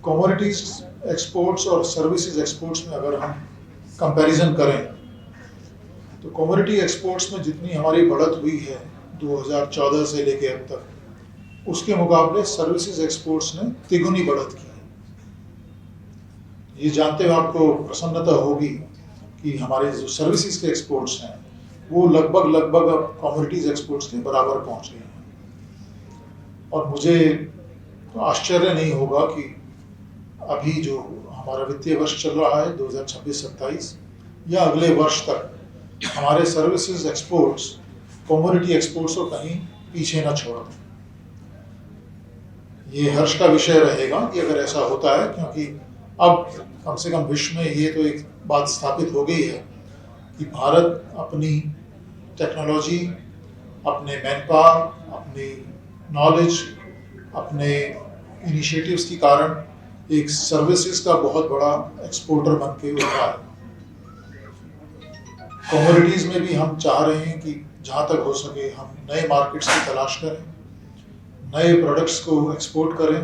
Commodities exports और services exports में अगर हम कंपैरिजन करें तो कमोडिटी एक्सपोर्ट्स में जितनी हमारी बढ़त हुई है 2014 से लेके अब तक, उसके मुकाबले सर्विसेज एक्सपोर्ट्स ने तिगुनी बढ़त की है। ये जानते हुए आपको प्रसन्नता होगी कि हमारे जो सर्विसेज के एक्सपोर्ट्स हैं वो लगभग अब कमोडिटीज एक्सपोर्ट्स के बराबर पहुंच गए हैं। और मुझे तो आश्चर्य नहीं होगा कि अभी जो हमारा वित्तीय वर्ष चल रहा है 2026-27 या अगले वर्ष तक हमारे सर्विसेज एक्सपोर्ट्स कमोडिटी एक्सपोर्ट्स को कहीं पीछे न छोड़ दें। ये हर्ष का विषय रहेगा कि अगर ऐसा होता है, क्योंकि अब कम से कम विश्व में ये तो एक बात स्थापित हो गई है कि भारत अपनी टेक्नोलॉजी, अपने मैनपावर, अपनी नॉलेज, अपने इनिशिएटिव्स के कारण एक सर्विसेज का बहुत बड़ा एक्सपोर्टर बन के उभरा है। कमोडिटीज़ में भी हम चाह रहे हैं कि जहाँ तक हो सके हम नए मार्केट्स की तलाश करें, नए प्रोडक्ट्स को एक्सपोर्ट करें।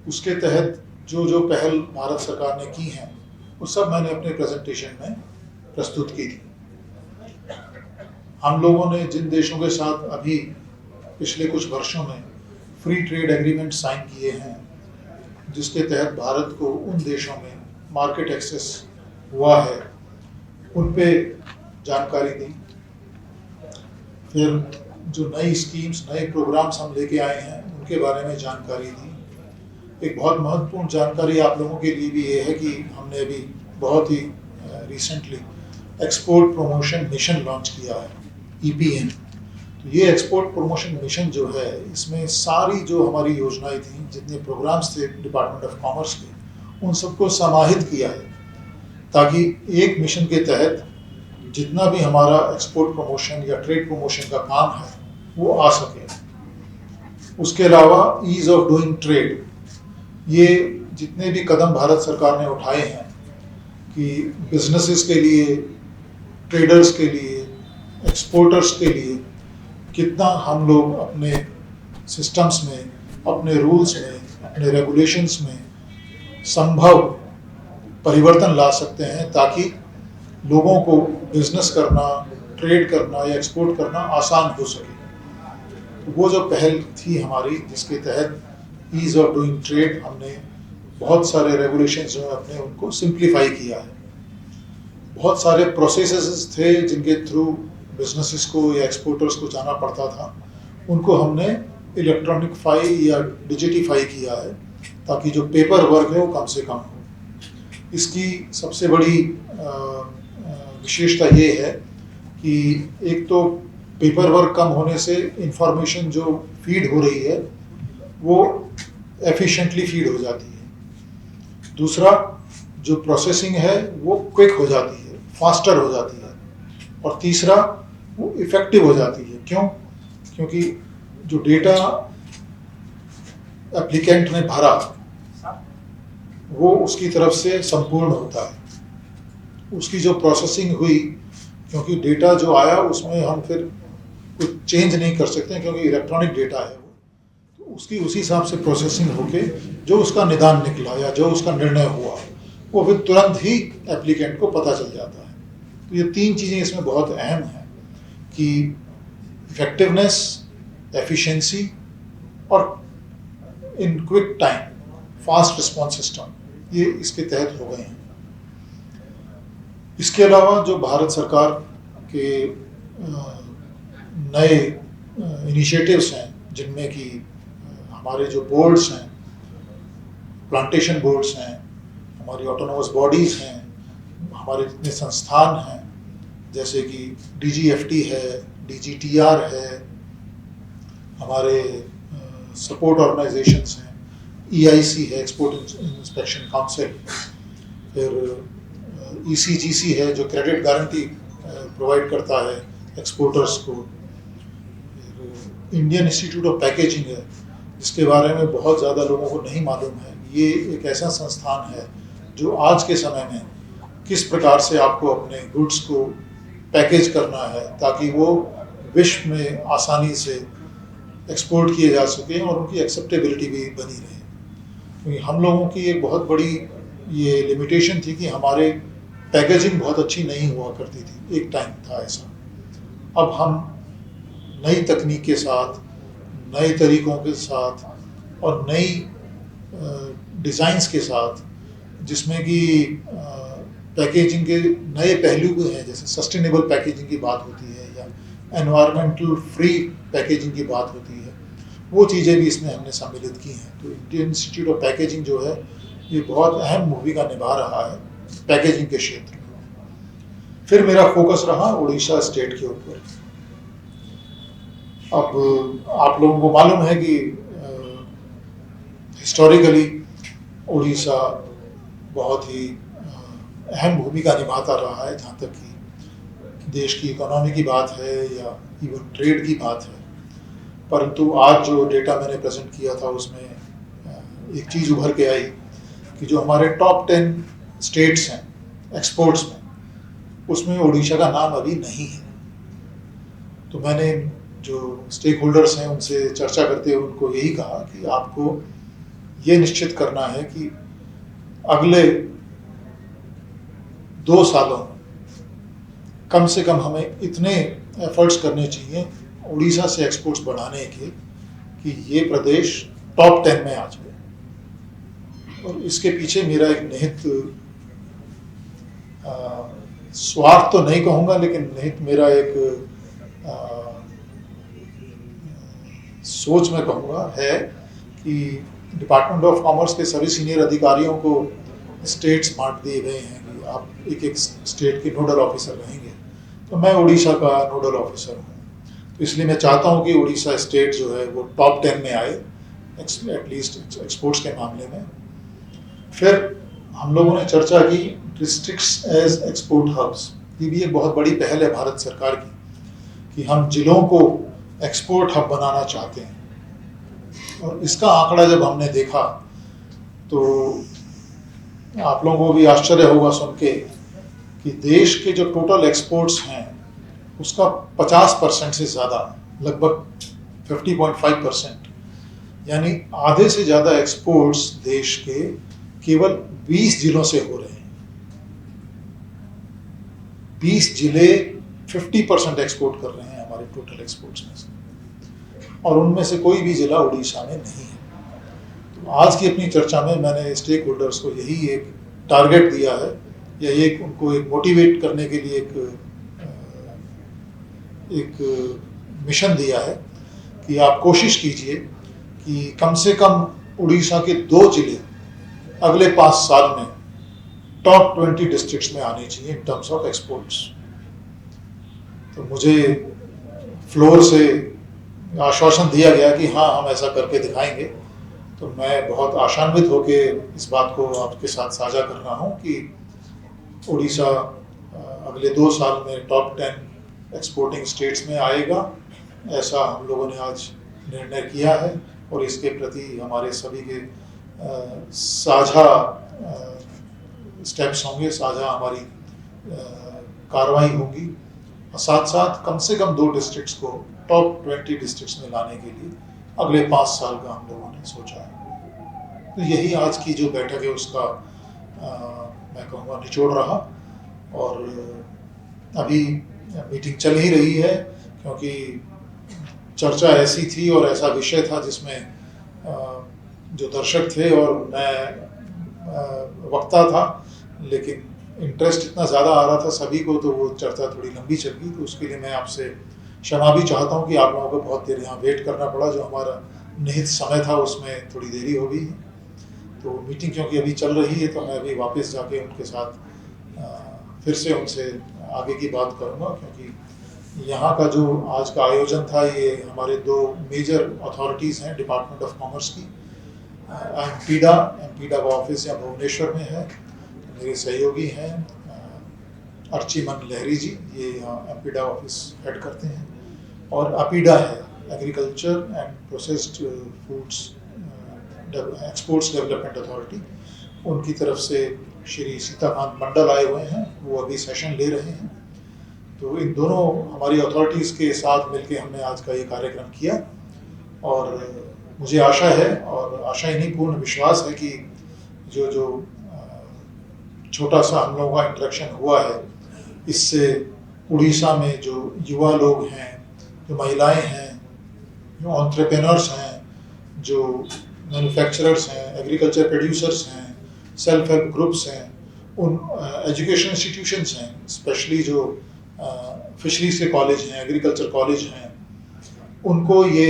उसके तहत जो जो पहल भारत सरकार ने की हैं वो सब मैंने अपने प्रेजेंटेशन में प्रस्तुत की थी। हम लोगों ने जिन देशों के साथ अभी पिछले कुछ वर्षों में फ्री ट्रेड एग्रीमेंट साइन किए हैं, जिसके तहत भारत को उन देशों में मार्केट एक्सेस हुआ है, उन पे जानकारी दी। फिर जो नई स्कीम्स, नए प्रोग्राम्स हम लेके आए हैं उनके बारे में जानकारी दी। एक बहुत महत्वपूर्ण जानकारी आप लोगों के लिए भी ये है कि हमने अभी बहुत ही recently export promotion mission launch किया है, EPM। तो ये एक्सपोर्ट प्रमोशन मिशन जो है, इसमें सारी जो हमारी योजनाएं थी, जितने प्रोग्राम्स थे डिपार्टमेंट ऑफ कॉमर्स के, उन सबको समाहित किया है ताकि एक मिशन के तहत जितना भी हमारा एक्सपोर्ट प्रमोशन या ट्रेड प्रमोशन का काम है वो आ सके। उसके अलावा ईज ऑफ डूइंग ट्रेड, ये जितने भी कदम भारत सरकार ने उठाए हैं कि बिजनेसेस के लिए, ट्रेडर्स के लिए, एक्सपोर्टर्स के लिए कितना हम लोग अपने सिस्टम्स में, अपने रूल्स में, अपने रेगुलेशंस में संभव परिवर्तन ला सकते हैं ताकि लोगों को बिजनेस करना, ट्रेड करना या एक्सपोर्ट करना आसान हो सके। तो वो जो पहल थी हमारी, जिसके तहत ईज ऑफ डूइंग ट्रेड, हमने बहुत सारे रेगुलेशंस जो है अपने उनको सिंप्लीफाई किया है। बहुत सारे प्रोसेसेस थे जिनके थ्रू बिजनेसेस को या एक्सपोर्टर्स को जाना पड़ता था, उनको हमने इलेक्ट्रॉनिकफाई या डिजिटिफाई किया है ताकि जो पेपर वर्क है वो कम से कम हो। इसकी सबसे बड़ी विशेषता ये है कि एक तो पेपर वर्क कम होने से इंफॉर्मेशन जो फीड हो रही है वो एफिशिएंटली फीड हो जाती है। दूसरा, जो प्रोसेसिंग है वो क्विक हो जाती है, फास्टर हो जाती है। और तीसरा, वो इफेक्टिव हो जाती है। क्यों? क्योंकि जो डेटा एप्लीकेंट ने भरा वो उसकी तरफ से संपूर्ण होता है। उसकी जो प्रोसेसिंग हुई, क्योंकि डेटा जो आया उसमें हम फिर कुछ चेंज नहीं कर सकते क्योंकि इलेक्ट्रॉनिक डेटा है वो, तो उसकी उसी हिसाब से प्रोसेसिंग होके जो उसका निदान निकला या जो उसका निर्णय हुआ वो फिर तुरंत ही एप्लीकेंट को पता चल जाता है। तो ये तीन चीज़ें इसमें बहुत अहम हैं कि इफेक्टिवनेस, एफिशिएंसी और in quick time, fast response system, ये इसके तहत हो गए हैं। इसके अलावा जो भारत सरकार के नए इनिशिएटिव्स हैं, जिनमें कि हमारे जो बोर्ड्स हैं, प्लांटेशन बोर्ड्स हैं, हमारी ऑटोनोमस बॉडीज़ हैं, हमारे जितने संस्थान हैं जैसे कि DGFT है, DGTR है, हमारे सपोर्ट ऑर्गेनाइजेशंस हैं, EIC है, एक्सपोर्ट इंस्पेक्शन काउंसिल, फिर ECGC है जो क्रेडिट गारंटी प्रोवाइड करता है एक्सपोर्टर्स को, इंडियन इंस्टीट्यूट ऑफ पैकेजिंग है जिसके बारे में बहुत ज़्यादा लोगों को नहीं मालूम है। ये एक ऐसा संस्थान है जो आज के समय में किस प्रकार से आपको अपने गुड्स को पैकेज करना है ताकि वो विश्व में आसानी से एक्सपोर्ट किए जा सकें और उनकी एक्सेप्टेबिलिटी भी बनी रहे। हम लोगों की एक बहुत बड़ी ये लिमिटेशन थी कि हमारे पैकेजिंग बहुत अच्छी नहीं हुआ करती थी, एक टाइम था ऐसा। अब हम नई तकनीक के साथ, नए तरीक़ों के साथ और नई डिज़ाइंस के साथ, जिसमें कि पैकेजिंग के नए पहलू भी हैं, जैसे सस्टेनेबल पैकेजिंग की बात होती है या एनवायरमेंटल फ्री पैकेजिंग की बात होती है, वो चीज़ें भी इसमें हमने सम्मिलित की हैं। तो इंडियन इंस्टीट्यूट ऑफ पैकेजिंग जो है ये बहुत अहम भूमिका निभा रहा है पैकेजिंग के क्षेत्र में। फिर मेरा फोकस रहा उड़ीसा स्टेट के ऊपर। अब आप लोगों को मालूम है कि हिस्टोरिकली उड़ीसा बहुत ही अहम भूमिका निभाता रहा है, जहाँ तक कि देश की इकोनॉमी की बात है या इवन ट्रेड की बात है। परंतु आज जो डेटा मैंने प्रेजेंट किया था उसमें एक चीज़ उभर के आई कि जो हमारे टॉप 10 स्टेट्स हैं एक्सपोर्ट्स में, उसमें उड़ीसा का नाम अभी नहीं है। तो मैंने जो स्टेक होल्डर्स हैं उनसे चर्चा करते हुए उनको यही कहा कि आपको ये निश्चित करना है कि अगले 2 सालों कम से कम हमें इतने एफर्ट्स करने चाहिए उड़ीसा से एक्सपोर्ट्स बढ़ाने के कि ये प्रदेश टॉप 10 में आ जाए। और इसके पीछे मेरा एक निहित स्वार्थ तो नहीं कहूँगा, लेकिन निहित मेरा एक सोच मैं कहूँगा है कि डिपार्टमेंट ऑफ कॉमर्स के सभी सीनियर अधिकारियों को स्टेट्स बांट दिए गए हैं कि आप एक एक स्टेट के नोडल ऑफिसर रहेंगे। तो मैं उड़ीसा का नोडल ऑफिसर हूँ, तो इसलिए मैं चाहता हूँ कि उड़ीसा स्टेट जो है वो टॉप 10 में आए एटलीस्ट एक्सपोर्ट्स के मामले में। फिर हम लोगों ने चर्चा की डिस्ट्रिक्ट्स एज एक्सपोर्ट हब्स। ये भी एक बहुत बड़ी पहल है भारत सरकार की कि हम जिलों को एक्सपोर्ट हब बनाना चाहते हैं। और इसका आंकड़ा जब हमने देखा तो आप लोगों को भी आश्चर्य होगा सुन के कि देश के जो टोटल एक्सपोर्ट्स हैं उसका 50% से ज़्यादा, लगभग 50.5%, यानी आधे से ज़्यादा एक्सपोर्ट्स देश के केवल 20 जिलों से हो रहे हैं। 20 जिले 50% एक्सपोर्ट कर रहे हैं हमारे टोटल एक्सपोर्ट्स में से, और उनमें से कोई भी जिला उड़ीसा में नहीं है। तो आज की अपनी चर्चा में मैंने स्टेक होल्डर्स को यही एक टारगेट दिया है, या ये उनको एक मोटिवेट करने के लिए एक मिशन दिया है कि आप कोशिश कीजिए कि कम से कम उड़ीसा के 2 जिले अगले 5 साल में टॉप 20 डिस्ट्रिक्ट्स में आने चाहिए इन टर्म्स ऑफ एक्सपोर्ट्स। तो मुझे फ्लोर से आश्वासन दिया गया कि हाँ, हम ऐसा करके दिखाएंगे। तो मैं बहुत आशान्वित होकर इस बात को आपके साथ साझा कर रहा हूँ कि उड़ीसा अगले 2 साल में टॉप 10 एक्सपोर्टिंग स्टेट्स में आएगा, ऐसा हम लोगों ने आज निर्णय किया है। और इसके प्रति हमारे सभी के साझा स्टेप्स होंगे, साझा हमारी कार्रवाई होगी। और साथ साथ कम से कम 2 डिस्ट्रिक्ट्स को टॉप 20 डिस्ट्रिक्ट्स में लाने के लिए अगले 5 साल का हम लोगों ने सोचा है। तो यही आज की जो बैठक है उसका मैं कहूँगा निचोड़ रहा। और अभी मीटिंग चल ही रही है, क्योंकि चर्चा ऐसी थी और ऐसा विषय था जिसमें जो दर्शक थे और मैं वक्ता था, लेकिन इंटरेस्ट इतना ज़्यादा आ रहा था सभी को, तो वो चर्चा थोड़ी लंबी चल गई। तो उसके लिए मैं आपसे क्षमा भी चाहता हूँ कि आप लोगों को बहुत देर यहाँ वेट करना पड़ा। जो हमारा निहित समय था उसमें थोड़ी देरी हो गई। तो मीटिंग क्योंकि अभी चल रही है, तो मैं अभी वापस जाके उनके साथ फिर से उनसे आगे की बात करूँगा, क्योंकि यहाँ का जो आज का आयोजन था ये हमारे 2 मेजर अथॉरिटीज़ हैं डिपार्टमेंट ऑफ कॉमर्स की। एमपीडा का ऑफिस यहाँ भुवनेश्वर में है। मेरे सहयोगी हैं अर्चिमन लहरी जी, ये यहाँ एमपीडा ऑफिस हेड करते हैं। और अपीडा है agriculture and processed foods exports development authority, उनकी तरफ से श्री सीताकांत मंडल आए हुए हैं, वो अभी सेशन ले रहे हैं। तो इन दोनों हमारी अथॉरिटीज़ के साथ मिलके हमने आज का ये कार्यक्रम किया। और मुझे आशा है, और आशा ही नहीं पूर्ण विश्वास है कि जो जो छोटा सा हम लोगों का इंटरेक्शन हुआ है, इससे उड़ीसा में जो युवा लोग हैं, जो महिलाएं हैं, जो एंटरप्रेन्योर्स हैं, जो मैन्युफैक्चरर्स हैं, एग्रीकल्चर प्रोड्यूसर्स हैं, सेल्फ हेल्प ग्रुप्स हैं, उन एजुकेशन इंस्टीट्यूशंस हैं, स्पेशली जो फिशरीज के कॉलेज हैं, एग्रीकल्चर कॉलेज हैं, उनको ये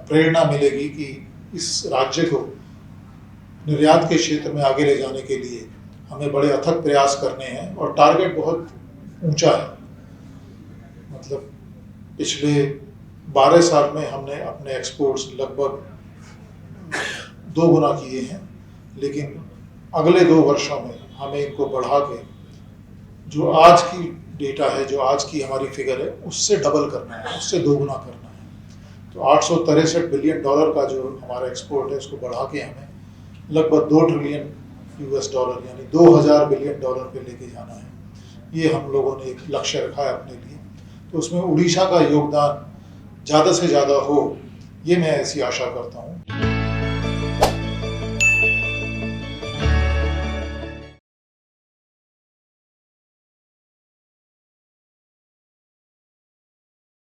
प्रेरणा मिलेगी कि इस राज्य को निर्यात के क्षेत्र में आगे ले जाने के लिए हमें बड़े अथक प्रयास करने हैं, और टारगेट बहुत ऊंचा है। मतलब पिछले 12 साल में हमने अपने एक्सपोर्ट्स लगभग 2 गुना किए हैं, लेकिन अगले 2 वर्षों में हमें इनको बढ़ा के जो आज की डेटा है, जो आज की हमारी फिगर है, उससे डबल करना है, उससे 2 गुना करना है। तो $863 बिलियन का जो हमारा एक्सपोर्ट है, उसको बढ़ा के हमें लगभग $2 ट्रिलियन यानी $2000 बिलियन पे लेके जाना है। ये हम लोगों ने एक लक्ष्य रखा है अपने लिए, तो उसमें उड़ीसा का योगदान ज़्यादा से ज़्यादा हो, ये मैं ऐसी आशा करता हूँ।